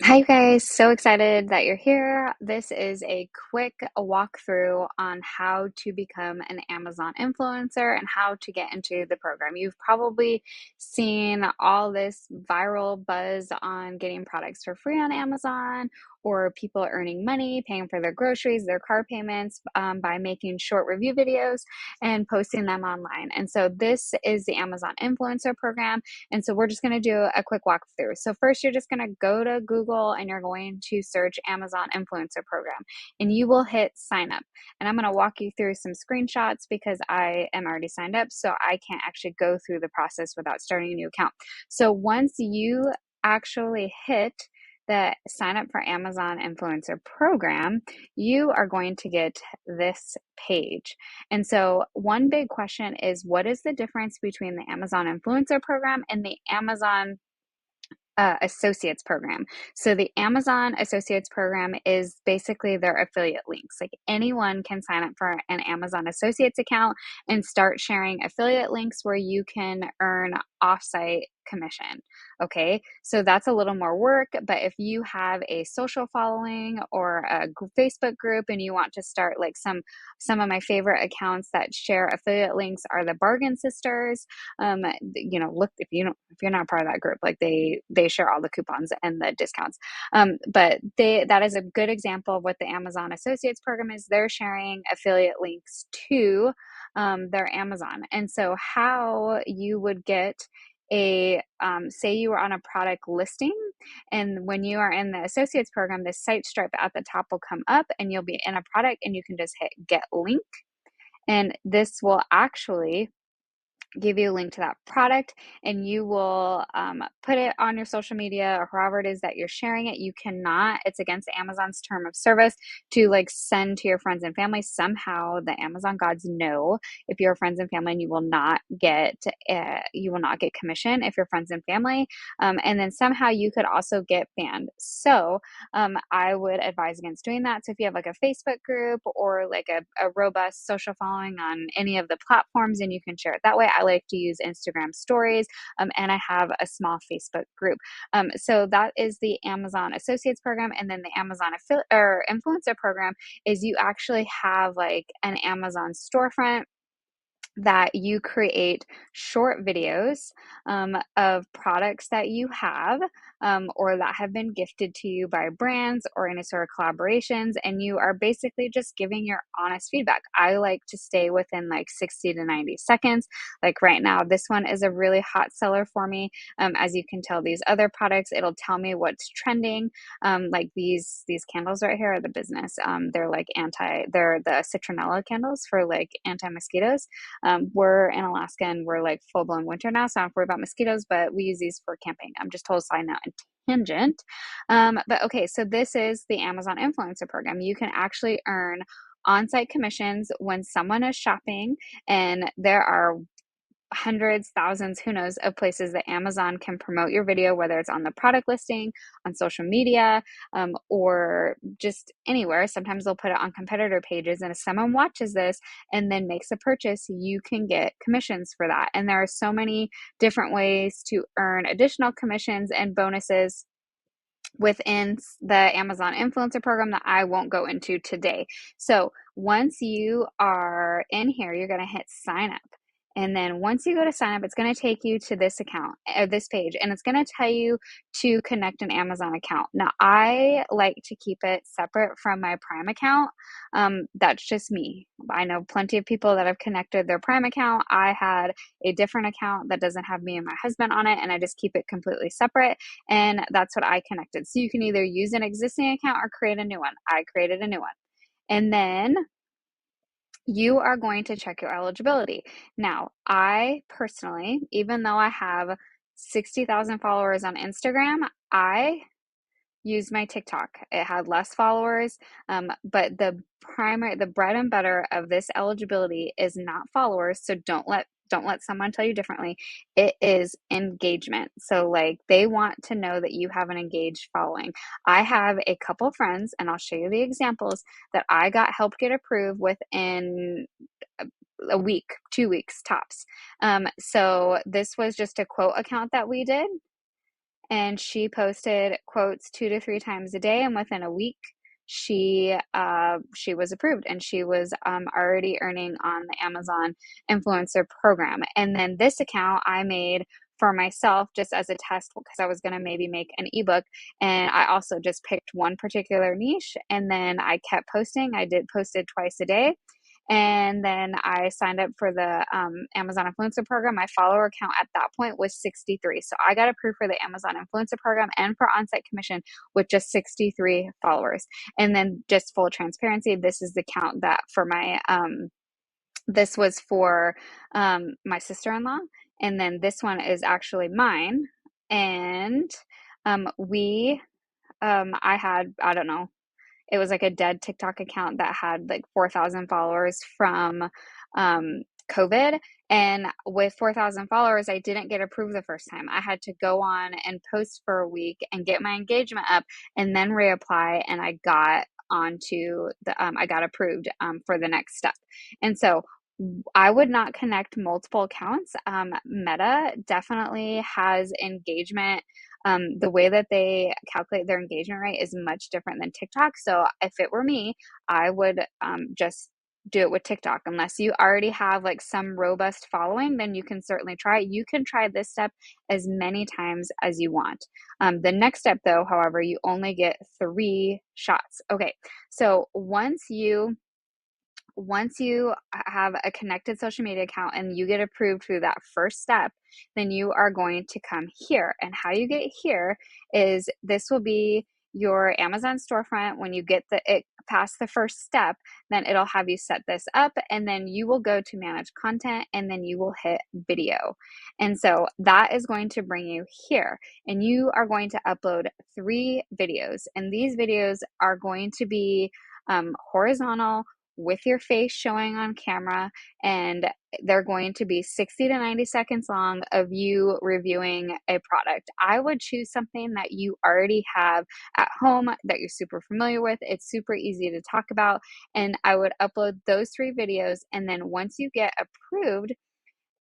Hi, you guys. So excited that you're here. This is a quick walkthrough on how to become an Amazon influencer and how to get into the program. You've probably seen all this viral buzz on getting products for free on Amazon or people earning money, paying for their groceries, their car payments by making short review videos and posting them online. And so this is the Amazon influencer program. And so we're just going to do a quick walkthrough. So first, you're just going to go to Google and you're going to search Amazon Influencer Program and you will hit sign up. And I'm going to walk you through some screenshots because I am already signed up. So I can't actually go through the process without starting a new account. So once you actually hit the sign up for Amazon Influencer Program, you are going to get this page. And so one big question is, what is the difference between the Amazon Influencer Program and the Amazon Associates program? So the Amazon Associates program is basically their affiliate links. Like anyone can sign up for an Amazon Associates account and start sharing affiliate links where you can earn offsite commission. Okay, so that's a little more work, but if you have a social following or a Facebook group and you want to start, like some of my favorite accounts that share affiliate links are the Bargain Sisters. Look, if you're not part of that group, like they share all the coupons and the discounts. But that is a good example of what the Amazon Associates program is. They're sharing affiliate links to their Amazon. And so how you would get say you were on a product listing, and when you are in the associates program, the site stripe at the top will come up and you'll be in a product and you can just hit get link, and this will actually give you a link to that product, and you will put it on your social media or however it is that you're sharing it. You cannot, it's against Amazon's term of service to like send to your friends and family. Somehow the Amazon gods know if you're friends and family, and you will not get commission if you're friends and family. And then somehow you could also get banned. So I would advise against doing that. So if you have like a Facebook group or like a robust social following on any of the platforms, and you can share it that way. I like to use Instagram stories, and I have a small Facebook group. So that is the Amazon Associates program. And then the Amazon Influencer program is you actually have like an Amazon storefront that you create short videos of products that you have or that have been gifted to you by brands or any sort of collaborations, and you are basically just giving your honest feedback. I like to stay within like 60 to 90 seconds. Like right now, this one is a really hot seller for me. As you can tell, these other products, it'll tell me what's trending. Like these candles right here are the business. They're the citronella candles for like anti-mosquitoes. We're in Alaska and we're like full blown winter now, so I don't worry about mosquitoes, but we use these for camping. I'm just told side note and tangent. But okay, so this is the Amazon Influencer Program. You can actually earn on-site commissions when someone is shopping, and there are hundreds, thousands, who knows, of places that Amazon can promote your video, whether it's on the product listing, on social media, or just anywhere. Sometimes they'll put it on competitor pages. And if someone watches this and then makes a purchase, you can get commissions for that. And there are so many different ways to earn additional commissions and bonuses within the Amazon Influencer Program that I won't go into today. So once you are in here, you're going to hit sign up. And then once you go to sign up, it's going to take you to this account or this page, and it's going to tell you to connect an Amazon account. Now, I like to keep it separate from my Prime account. That's just me. I know plenty of people that have connected their Prime account. I had a different account that doesn't have me and my husband on it, and I just keep it completely separate. And that's what I connected. So you can either use an existing account or create a new one. I created a new one. And then you are going to check your eligibility. Now, I personally, even though I have 60,000 followers on Instagram, I use my TikTok. It had less followers, but the bread and butter of this eligibility is not followers. So don't let someone tell you differently. It is engagement. So like they want to know that you have an engaged following. I have a couple friends, and I'll show you the examples that I got help get approved within a week, 2 weeks tops. So this was just a quote account that we did. and she posted quotes 2 to 3 times a day, and within a week, she was approved, and she was already earning on the Amazon influencer program. And then this account I made for myself just as a test because I was going to maybe make an ebook, and I also just picked one particular niche, and then I kept posting. I did posted twice a day, and then I signed up for the Amazon Influencer Program. My follower count at that point was 63. So I got approved for the Amazon Influencer Program and for on-site commission with just 63 followers. And then just full transparency, this is the count that for my, this was for my sister-in-law. And then this one is actually mine. And I had, I don't know, it was like a dead TikTok account that had like 4,000 followers from COVID. And with 4,000 followers, I didn't get approved the first time. I had to go on and post for a week and get my engagement up and then reapply. And I got onto I got approved for the next step. And so I would not connect multiple accounts. Meta definitely has engagement. The way that they calculate their engagement rate is much different than TikTok. So if it were me, I would just do it with TikTok. Unless you already have like some robust following, then you can certainly try it. You can try this step as many times as you want. The next step, though, however, you only get 3 shots. Okay, so once you have a connected social media account and you get approved through that first step, then you are going to come here. And how you get here is this will be your Amazon storefront. When you get it past the first step, then it'll have you set this up, and then you will go to manage content, and then you will hit video. And so that is going to bring you here, and you are going to upload 3 videos, and these videos are going to be horizontal with your face showing on camera, and they're going to be 60 to 90 seconds long of you reviewing a product. I would choose something that you already have at home that you're super familiar with. It's super easy to talk about, and I would upload those 3 videos, and then once you get approved,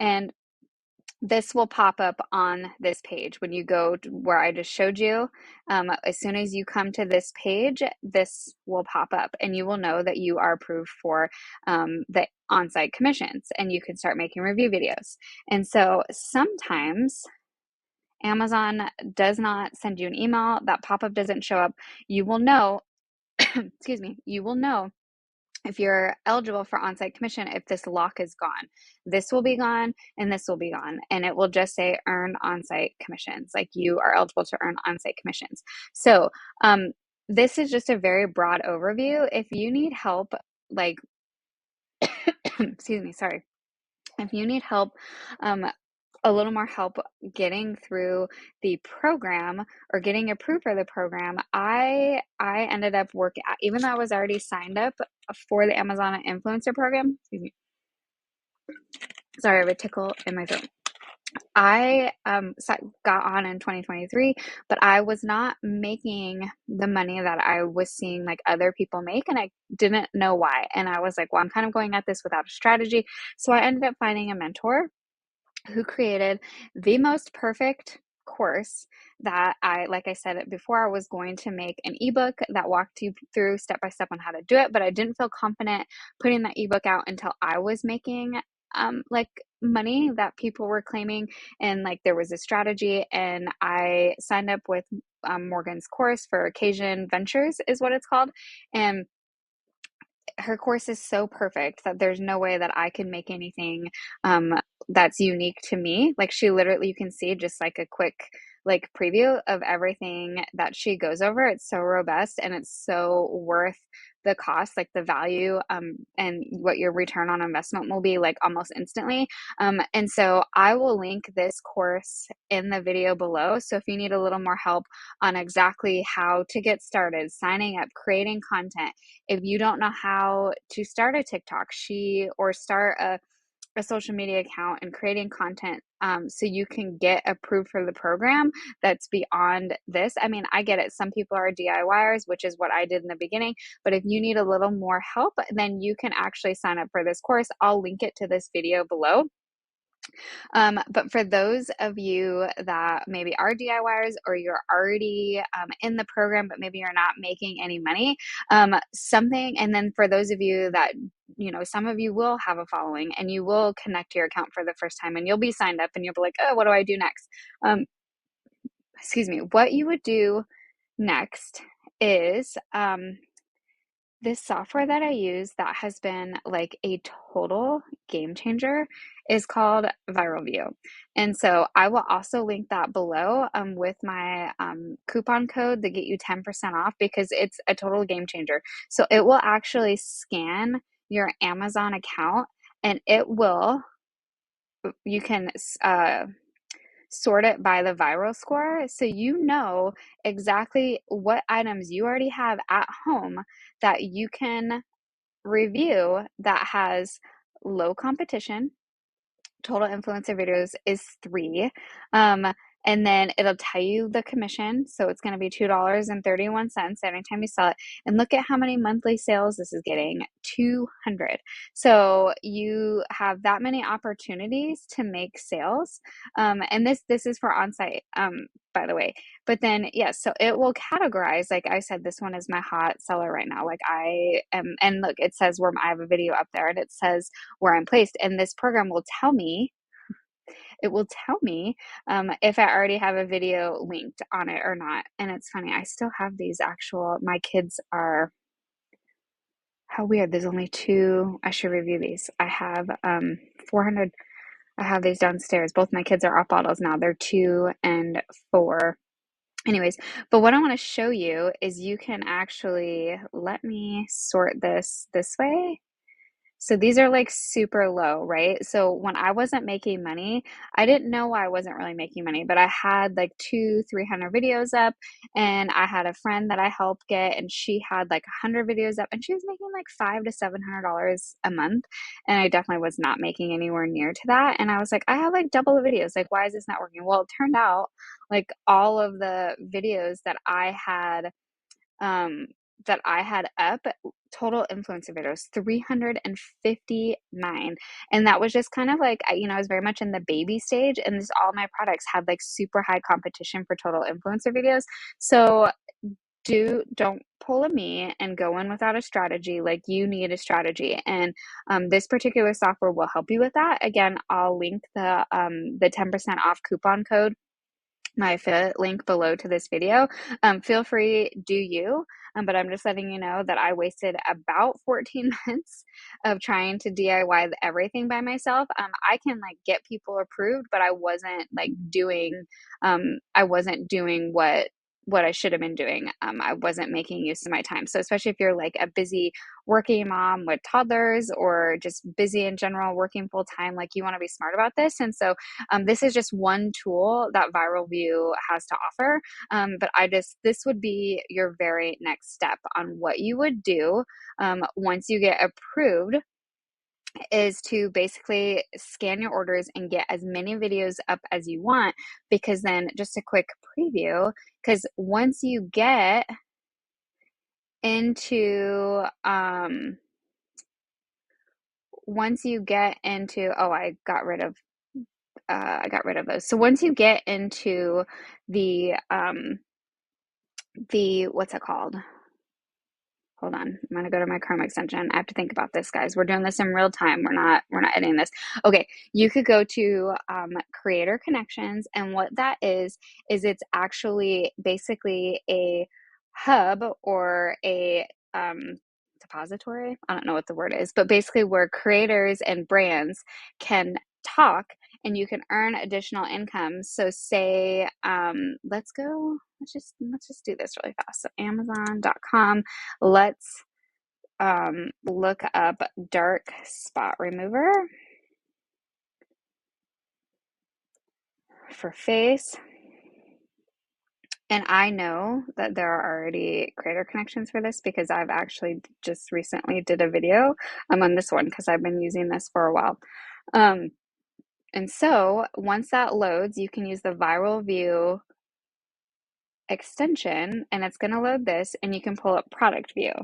and this will pop up on this page when you go to where I just showed you. As soon as you come to this page, this will pop up, and you will know that you are approved for the on-site commissions, and you can start making review videos. And so sometimes Amazon does not send you an email, that pop-up doesn't show up. You will know, excuse me, you will know if you're eligible for on-site commission if this lock is gone. This will be gone and this will be gone, and it will just say earn on-site commissions, like you are eligible to earn on-site commissions. So this is just a very broad overview. If you need help, like excuse me, sorry, if you need help, a little more help getting through the program or getting approved for the program, I ended up working, even though I was already signed up for the Amazon Influencer Program. Excuse me. Sorry, I have a tickle in my throat. I got on in 2023, but I was not making the money that I was seeing like other people make, and I didn't know why. And I was like, well, I'm kind of going at this without a strategy. So I ended up finding a mentor who created the most perfect course that like I said it before, I was going to make an ebook that walked you through step by step on how to do it, but I didn't feel confident putting that ebook out until I was making like money that people were claiming, and like there was a strategy, and I signed up with Morgan's course for Occasion Ventures is what it's called, and her course is so perfect that there's no way that I can make anything that's unique to me. Like she literally, you can see just like a quick like preview of everything that she goes over. It's so robust, and it's so worth the cost, like the value, and what your return on investment will be like almost instantly. And so I will link this course in the video below. So if you need a little more help on exactly how to get started, signing up, creating content, if you don't know how to start a TikTok, or start a social media account and creating content, so you can get approved for the program that's beyond this. I mean, I get it. Some people are DIYers, which is what I did in the beginning. But if you need a little more help, then you can actually sign up for this course. I'll link it to this video below. But for those of you that maybe are DIYers or you're already in the program, but maybe you're not making any money, and then for those of you that, some of you will have a following and you will connect to your account for the first time and you'll be signed up and you'll be like, oh, what do I do next? Um, excuse me, what you would do next is this software that I use that has been like a total game changer is called Viral Vue. And so I will also link that below with my coupon code to get you 10% off because it's a total game changer. So it will actually scan your Amazon account and you can sort it by the viral score so you know exactly what items you already have at home that you can review that has low competition. Total influencer videos is 3. Um, and then it'll tell you the commission. So it's going to be $2.31 every time you sell it. And look at how many monthly sales this is getting, 200. So you have that many opportunities to make sales. And this is for on-site, by the way. But then, yes, so it will categorize, like I said, this one is my hot seller right now. Like I am, and look, it says where I have a video up there and it says where I'm placed. And this program will tell me, if I already have a video linked on it or not. And it's funny, I still have these my kids are, how weird, there's only 2, I should review these. I have 400, I have these downstairs. Both my kids are up bottles now. They're 2 and 4. Anyways, but what I want to show you is you can actually, let me sort this way. So these are like super low, right? So when I wasn't making money, I didn't know I wasn't really making money, but I had like 300 videos up and I had a friend that I helped get and she had like 100 videos up and she was making like $500 to $700 a month. And I definitely was not making anywhere near to that. And I was like, I have like double the videos. Like, why is this not working? Well, it turned out like all of the videos um, that I had up, total influencer videos, 359. And that was just kind of like, I was very much in the baby stage, and this all my products had like super high competition for total influencer videos. So don't pull a me and go in without a strategy. Like you need a strategy, and this particular software will help you with that. Again, I'll link the 10% off coupon code, my affiliate link below to this video. Feel free, do you. But I'm just letting you know that I wasted about 14 months of trying to DIY everything by myself. I can like get people approved, but I wasn't like doing what I should have been doing. I wasn't making use of my time. So especially if you're like a busy working mom with toddlers or just busy in general, working full time, like you want to be smart about this. And so this is just one tool that Viral Vue has to offer. But this would be your very next step on what you would do once you get approved, is to basically scan your orders and get as many videos up as you want. Because then, just a quick preview, because once you get into, oh, I got rid of those. So once you get into the what's it called? Hold on. I'm gonna go to my Chrome extension. I have to think about this, guys. We're doing this in real time. We're not editing this. Okay, you could go to Creator Connections, and what that is it's actually basically a hub or a depository. I don't know what the word is, but basically where creators and brands can talk and you can earn additional income. So say, let's just do this really fast. So Amazon.com, let's look up dark spot remover for face. And I know that there are already creator connections for this because I've actually just recently did a video on this one because I've been using this for a while. And so once that loads, you can use the Viral Vue extension and it's going to load this, and you can pull up product view.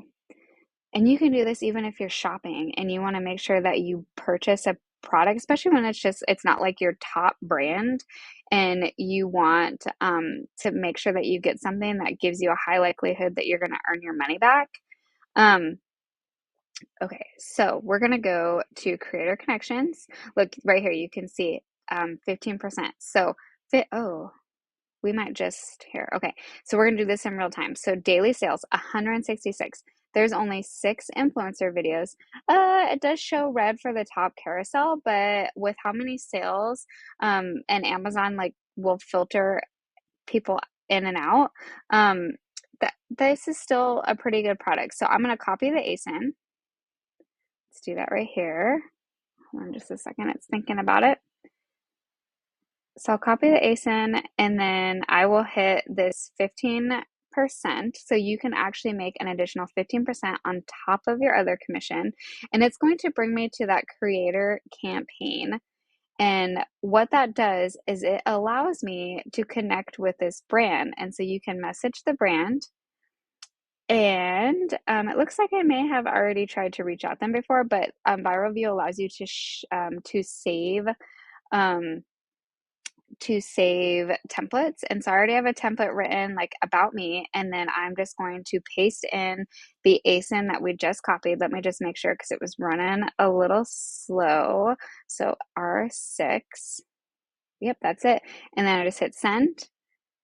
And you can do this even if you're shopping and you want to make sure that you purchase a product, especially when it's not like your top brand and you want to make sure that you get something that gives you a high likelihood that you're going to earn your money back. Um, okay, so we're going to go to creator connections. Look right here, you can see 15%. So, oh, we might just here. Okay, so we're gonna do this in real time. So daily sales, 166. There's only 6 influencer videos. It does show red for the top carousel, but with how many sales, and Amazon like will filter people in and out, that this is still a pretty good product. So I'm gonna copy the ASIN. Let's do that right here. Hold on just a second, it's thinking about it. So I'll copy the ASIN and then I will hit this 15%. So you can actually make an additional 15% on top of your other commission. And it's going to bring me to that creator campaign. And what that does is it allows me to connect with this brand. And so you can message the brand. And it looks like I may have already tried to reach out them before, but Viral Vue allows you to save um, templates. And so I already have a template written like about me, and then I'm just going to paste in the ASIN that we just copied. Let me just make sure because it was running a little slow. So R6, yep, that's it. And then I just hit send.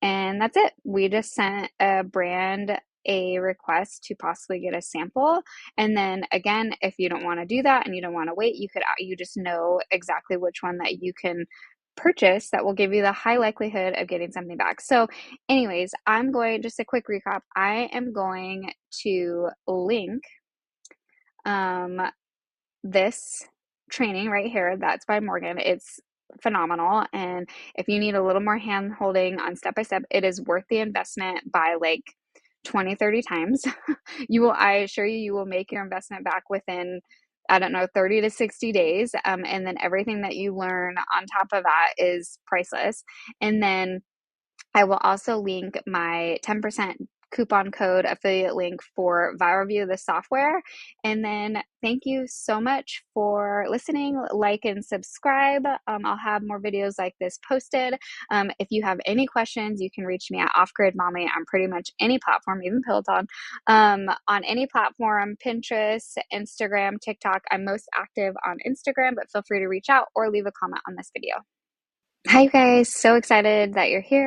And that's it. We just sent a brand a request to possibly get a sample. And then again, if you don't want to do that and you don't want to wait, you just know exactly which one that you can purchase that will give you the high likelihood of getting something back. So anyways, just a quick recap. I am going to link um this training right here. That's by Morgan. It's phenomenal. And if you need a little more hand holding on step by step, it is worth the investment by like 20, 30 times. I assure you, you will make your investment back within, I don't know, 30 to 60 days. And then everything that you learn on top of that is priceless. And then I will also link my 10% coupon code affiliate link for Viral Vue, the software. And then thank you so much for listening. Like and subscribe. I'll have more videos like this posted. If you have any questions, you can reach me at Off Grid Mommy on pretty much any platform, even Peloton. On any platform, Pinterest, Instagram, TikTok. I'm most active on Instagram, but feel free to reach out or leave a comment on this video. Hi, you guys. So excited that you're here.